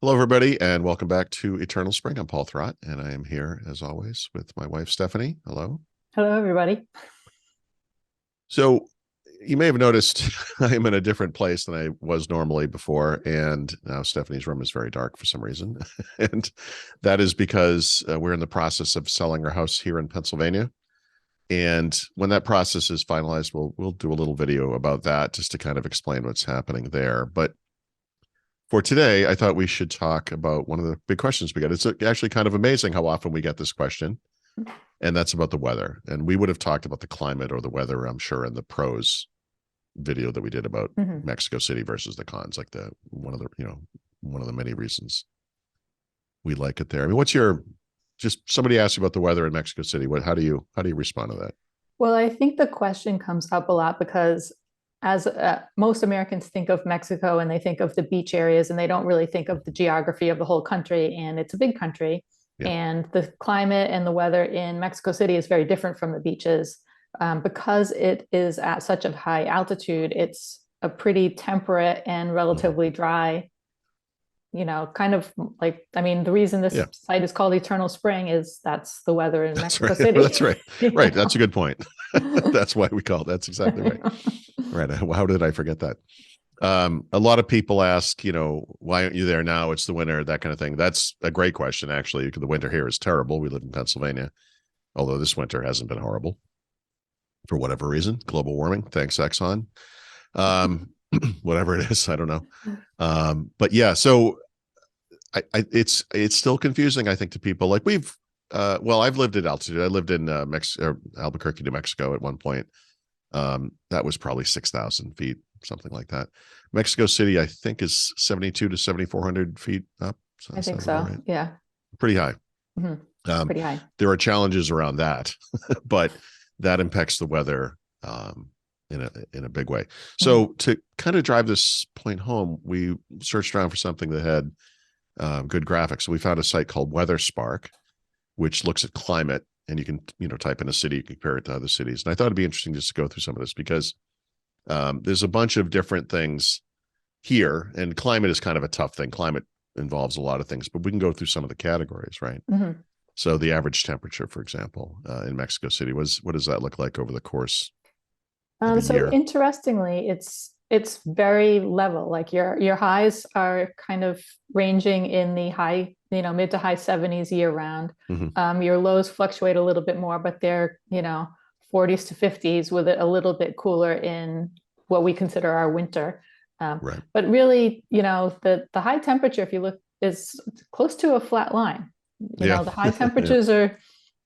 Hello, everybody, and welcome back to Eternal Spring. I'm Paul Thrott, and I am here, as always, with my wife, Stephanie. Hello. Hello, everybody. So, you may have noticed I am in a different place than I was normally before, and now Stephanie's room is very dark for some reason. And that is because we're in the process of selling our house here in Pennsylvania. And when that process is finalized, we'll do a little video about that just to kind of explain what's happening there. But for today, I thought we should talk about one of the big questions we get. It's actually kind of amazing how often we get this question, and that's about the weather. And we would have talked about the climate or the weather, I'm sure, in the pros video that we did about Mhm. Mexico City versus the cons, like the one of the many reasons we like it there. I mean, what's your just somebody asked you about the weather in Mexico City? How do you respond to that? Well, I think the question comes up a lot because as most Americans think of Mexico and they think of the beach areas and they don't really think of the geography of the whole country. And it's a big country. Yeah. And the climate and the weather in Mexico City is very different from the beaches. Because it is at such a high altitude, it's a pretty temperate and Mhm. relatively dry, kind of like, I mean, the reason this Yeah. site is called Eternal Spring is that's the weather in That's Mexico right. City. That's right. you Right. That's a know? good point. That's why we call it. That's exactly right. Right. How did I forget that? A lot of people ask, why aren't you there now? It's the winter, that kind of thing. That's a great question, actually. The winter here is terrible. We live in Pennsylvania, although this winter hasn't been horrible for whatever reason. Global warming. Thanks, Exxon. Um, whatever it is, I don't know. But yeah, so it's still confusing, I think, to people. Like I've lived at altitude. I lived in Albuquerque, New Mexico at one point. That was probably 6,000 feet, something like that. Mexico City, I think, is 72 to 7,400 feet up. So I that think sounds about so. right. Yeah. Pretty high. Mhm. Um, Pretty high. there are challenges around that, but that impacts the weather in a big way. Mhm. So to kind of drive this point home, we searched around for something that had good graphics. So we found a site called Weather Spark, which looks at climate, and you can type in a city, compare it to other cities. And I thought it'd be interesting just to go through some of this because there's a bunch of different things here, and climate is kind of a tough thing. Climate involves a lot of things, but we can go through some of the categories, right? Mhm. So the average temperature, for example, in Mexico City, what does that look like over the course of a So year? interestingly, it's very level. Like your highs are kind of ranging in the high, mid to high 70s year round. Mm-hmm. Your lows fluctuate a little bit more, but they're, 40s to 50s with it a little bit cooler in what we consider our winter. Um, Right. but really, the high temperature, if you look, is close to a flat line. Yeah. The high Yeah. temperatures are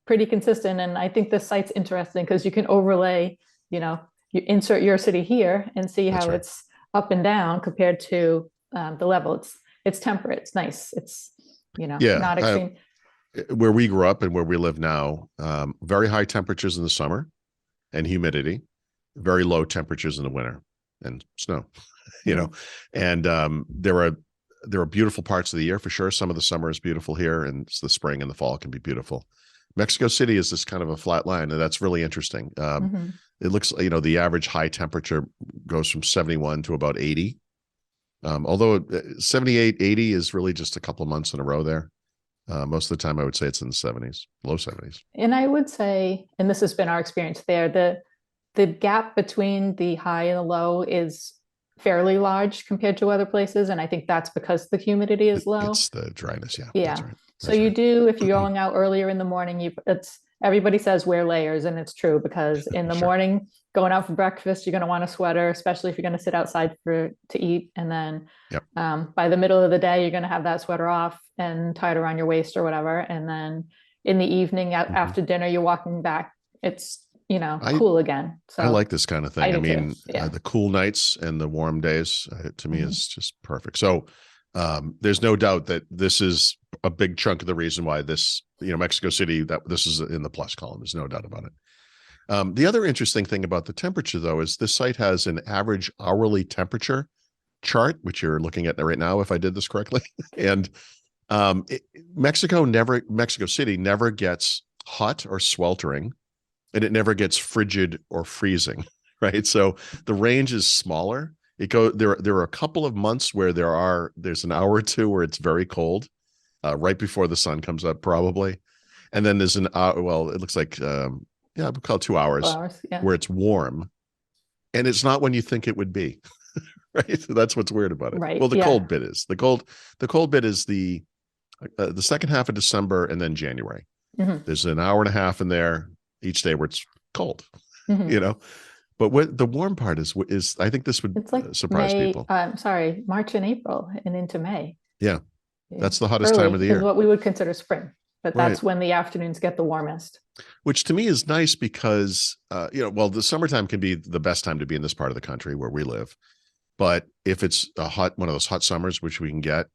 pretty consistent. And I think this site's interesting because you can overlay, you know, you insert your city here and see That's how right. it's up and down compared to the level. It's temperate. It's nice. It's Yeah. not extreme. Where we grew up and where we live now, very high temperatures in the summer and humidity, very low temperatures in the winter and snow. you know, Mhm. and there are beautiful parts of the year for sure. Some of the summer is beautiful here, and the spring and the fall can be beautiful. Mexico City is this kind of a flat line, and that's really interesting. Mhm. It looks, the average high temperature goes from 71 to about 80. Although 78, 80 is really just a couple of months in a row there. Most of the time, I would say it's in the 70s, low 70s. And I would say, and this has been our experience there, the gap between the high and the low is fairly large compared to other places. And I think that's because the humidity is low. It's the dryness. Yeah, that's Yeah. right. So That's you right. do, if you're going out earlier in the morning, it's everybody says wear layers, and it's true because in the Sure. morning, going out for breakfast, you're going to want a sweater, especially if you're going to sit outside to eat. And then Yep. by the middle of the day, you're going to have that sweater off and tied around your waist or whatever. And then in the evening, Mm-hmm. after dinner, you're walking back. It's I cool again. I So like this kind of I thing. I do too. mean, Yeah. the cool nights and the warm days to me Mhm. is just perfect. So there's no doubt that this is a big chunk of the reason why this, Mexico City, that this is in the plus column. There's no doubt about it. The other interesting thing about the temperature, though, is this site has an average hourly temperature chart, which you're looking at right now, if I did this correctly. And it, Mexico City never gets hot or sweltering, and it never gets frigid or freezing, right? So the range is smaller. There are a couple of months where there's an hour or two where it's very cold, right before the sun comes up, probably. And then there's an hour, well, it looks like, we'll call it 2 hours, 2 hours, yeah. where it's warm. And it's not when you think it would be. Right. So that's what's weird about it. Right. Well, the yeah. cold bit is the cold bit is the second half of December and then January. Mhm. There's an hour and a half in there each day where it's cold, Mhm. But what the warm part is I think this would It's like surprise people. sorry, March and April and into May. Yeah. That's the hottest Early time of the is year. what we would consider spring, but Right. that's when the afternoons get the warmest. Which to me is nice because, well, the summertime can be the best time to be in this part of the country where we live. But if it's one of those hot summers, which we can get,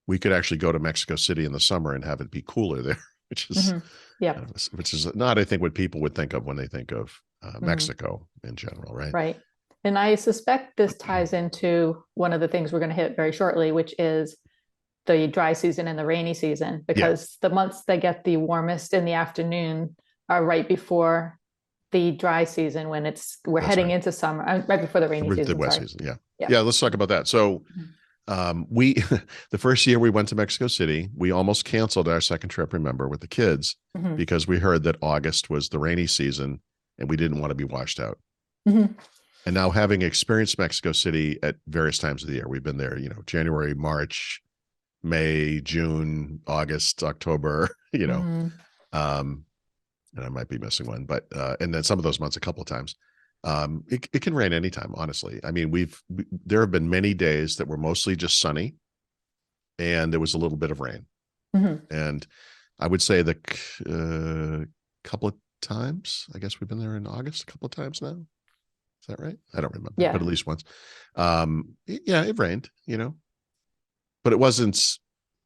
we could actually go to Mexico City in the summer and have it be cooler there, which is, yeah, which is not, I think, what people would think of when they think of Mexico in general, right? Right. And I suspect this ties into one of the things we're going to hit very shortly, which is the dry season and the rainy season, because the months that get the warmest in the afternoon are right before the dry season, when we're heading into summer, right before the rainy season. The wet season, yeah. Let's talk about that. So we, the first year we went to Mexico City, we almost canceled our second trip, remember, with the kids, because we heard that August was the rainy season and we didn't want to be washed out. And now, having experienced Mexico City at various times of the year, we've been there, January, March, May, June, August, October, and I might be missing one, but and then some of those months a couple of times. It can rain anytime, honestly. I mean, there have been many days that were mostly just sunny and there was a little bit of rain. And I would say the couple of times, I guess we've been there in August a couple of times now. Is that right? I don't remember, but at least once. It rained, but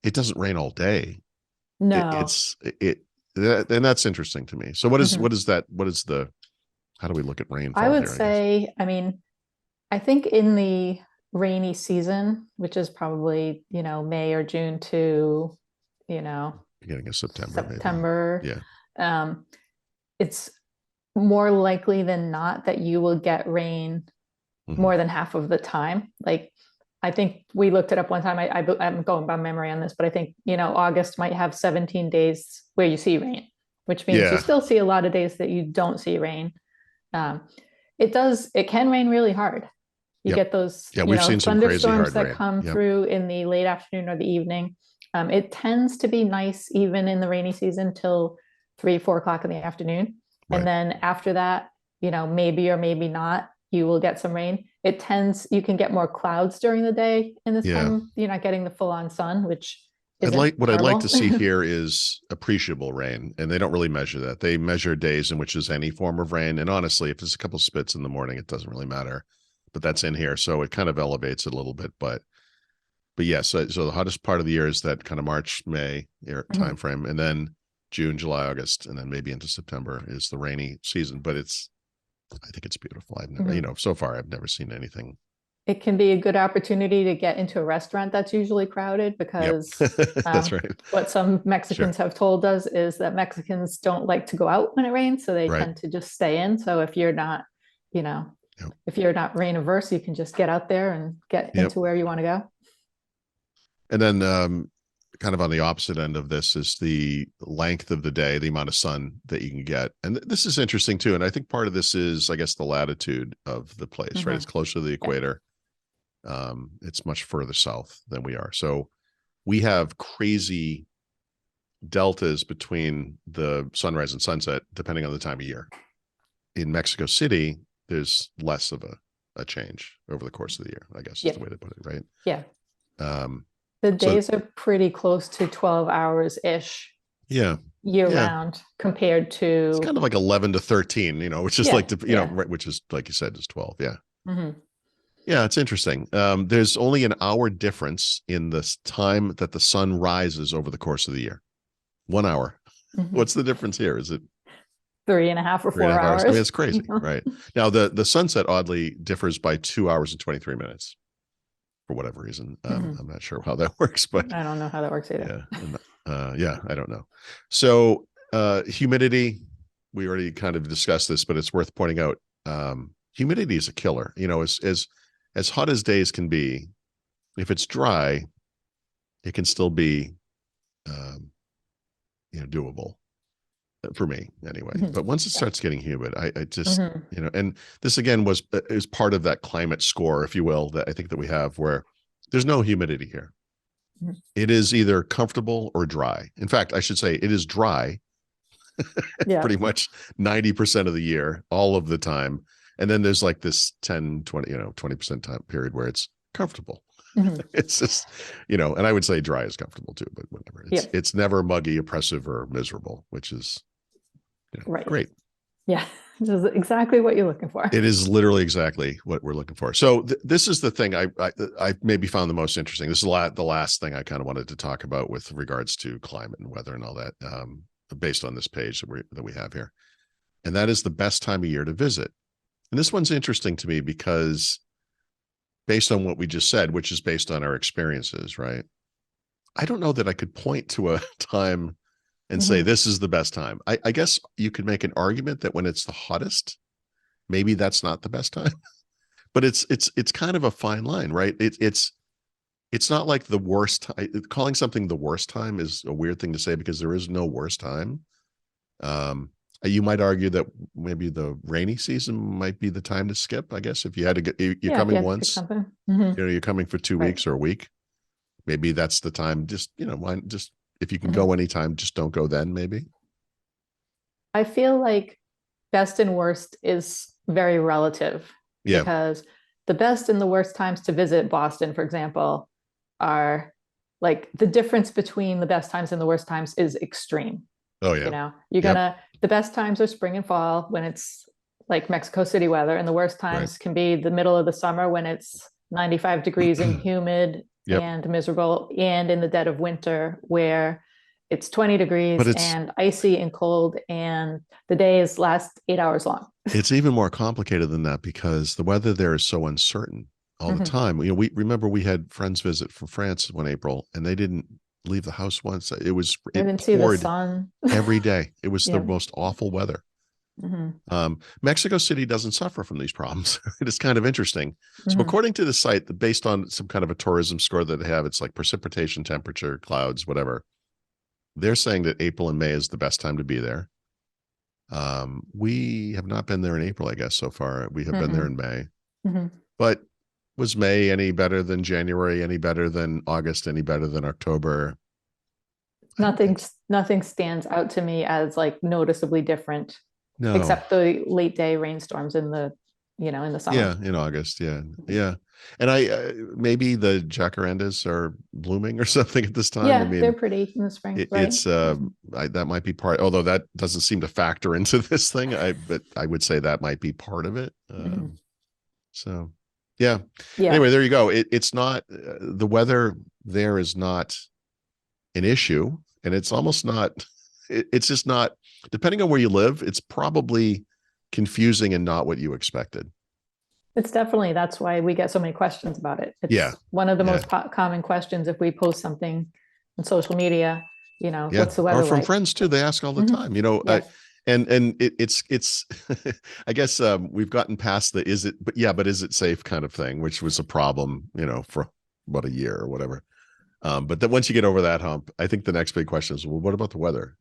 it doesn't rain all day. No, and that's interesting to me. So what is how do we look at rainfall? I would say, I mean, I think in the rainy season, which is probably, May or June to, beginning of September. Maybe. Yeah. It's more likely than not that you will get rain more than half of the time. Like, I think we looked it up one time. I'm going by memory on this, but I think, August might have 17 days where you see rain, which means you still see a lot of days that you don't see rain. It can rain really hard. You get those we've seen some thunderstorms that rain. come through in the late afternoon or the evening. It tends to be nice even in the rainy season till 3-4 o'clock in the afternoon. Right. And then after that, maybe or maybe not, you will get some rain. You can get more clouds during the day in this time. You're not getting the full-on sun, which I'd like to see here is appreciable rain, and they don't really measure that. They measure days in which is any form of rain. And honestly, if there's a couple of spits in the morning, it doesn't really matter. But that's in here, so it kind of elevates it a little bit. But yeah, so the hottest part of the year is that kind of March, May time frame, and then June, July, August, and then maybe into September is the rainy season. But I think it's beautiful. I've never, so far I've never seen anything. It can be a good opportunity to get into a restaurant that's usually crowded because that's right. What some Mexicans have told us is that Mexicans don't like to go out when it rains, so they tend to just stay in. So if you're not, if you're not rain averse, you can just get out there and get into where you want to go. And then kind of on the opposite end of this is the length of the day, the amount of sun that you can get. And this is interesting too. And I think part of this is, I guess, the latitude of the place, right? It's closer to the equator. It's much further south than we are. So we have crazy deltas between the sunrise and sunset, depending on the time of year. In Mexico City, there's less of a change over the course of the year, I guess is the way to put it, right? Yeah. The days are pretty close to 12 hours-ish. Yeah. Year round compared to. It's kind of like 11 to 13, which is which is, like you said, is 12. Yeah. Yeah, it's interesting. There's only an hour difference in the time that the sun rises over the course of the year. 1 hour. What's the difference here? Is it 3.5 or 4 hours? I mean, it's crazy, right? Now, the sunset oddly differs by 2 hours and 23 minutes for whatever reason. I'm not sure how that works, but I don't know how that works either. I don't know. So humidity, we already kind of discussed this, but it's worth pointing out. Humidity is a killer. As as hot as days can be, if it's dry, it can still be, doable for me anyway. Mhm. But once it starts getting humid, I just, Mhm. and this again is part of that climate score, if you will, that I think that we have, where there's no humidity here. Mhm. It is either comfortable or dry. In fact, I should say it is dry Yeah. pretty much 90% of the year, all of the time. And then there's like this 10, 20, 20% time period where it's comfortable. Mhm. It's just, and I would say dry is comfortable too, but whatever. Yep. It's never muggy, oppressive, or miserable, which is Right. great. Yeah. Which is exactly what you're looking for. It is literally exactly what we're looking for. So this is the thing I maybe found the most interesting. This is the last thing I kind of wanted to talk about with regards to climate and weather and all that, based on this page that we have here, and that is the best time of year to visit. And this one's interesting to me because based on what we just said, which is based on our experiences, right? I don't know that I could point to a time and say Mhm. this is the best time. I guess you could make an argument that when it's the hottest, maybe that's not the best time. But it's kind of a fine line, right? It's not like the worst time. Calling something the worst time is a weird thing to say because there is no worst time. Um, you might argue that maybe the rainy season might be the time to skip. I guess if you had to get, you're Yeah, if you coming had to pick once, something. Mhm. you're coming for 2 weeks Right. or a week. Maybe that's the time. Just why just if you can Mhm. go anytime, just don't go then. Maybe. I feel like best and worst is very relative Yeah. because the best and the worst times to visit Boston, for example, are like the difference between the best times and the worst times is extreme. Oh yeah. You're Yep. gonna, the best times are spring and fall when it's like Mexico City weather, and the worst Right. times can be the middle of the summer when it's 95 degrees and humid Yep. and miserable, and in the dead of winter where it's 20 But degrees and icy and cold and the days last 8 hours long. it's even more complicated than that because the weather there is so uncertain all the Mhm. time. We remember we had friends visit from France one April and they didn't leave the house once. I It didn't see the poured sun. every day. It was the Yeah. most awful weather. Mhm. Mexico City doesn't suffer from these problems. It is kind of interesting. So Mhm. according to the site, based on some kind of a tourism score that they have, it's like precipitation, temperature, clouds, whatever. They're saying that April and May is the best time to be there. We have not been there in April, I guess, so far. We have been there Mhm. in May. Mhm. But was May any better than January? Any better than August? Any better than October? I don't Nothing, think so. nothing stands out to me as like noticeably different, No. except the late day rainstorms in the Yeah, summer. in August. Yeah, yeah. And maybe the jacarandas are blooming or something at this time. I Yeah, they're mean, pretty in the spring, right? it's that might be part. Although that doesn't seem to factor into this thing. But I would say that might be part of it. Mhm. So, yeah. Yeah, Anyway, there you go. It's not the weather there is not an issue, and it's almost not. It's just not. Depending on where you live, it's probably confusing and not what you expected. it's definitely, that's why we get so many questions about it. Yeah, It's one of the yeah, most common questions if we post something on social media, yeah. what's the Or weather from like? friends too. They ask all the Mhm. time. Yes. And it's. I guess we've gotten past the is it, but yeah, but is it safe kind of thing, which was a problem, for about a year or whatever. But then once you get over that hump, I think the next big question is, well, what about the weather?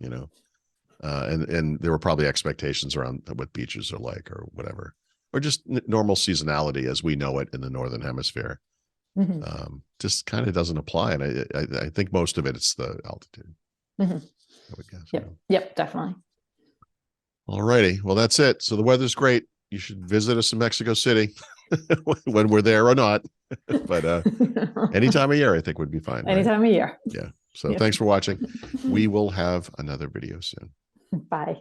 And there were probably expectations around what beaches are like or whatever, or just normal seasonality as we know it in the northern hemisphere. Mhm. Just kind of doesn't apply, and I think most of it's the altitude. Mhm. I would guess. Yep. Yep, definitely. All righty, well that's it. So the weather's great. You should visit us in Mexico City when we're there or not. But any time of year, I think would be fine, Any right? time of year. Yeah. So Yep. thanks for watching. We will have another video soon. Bye.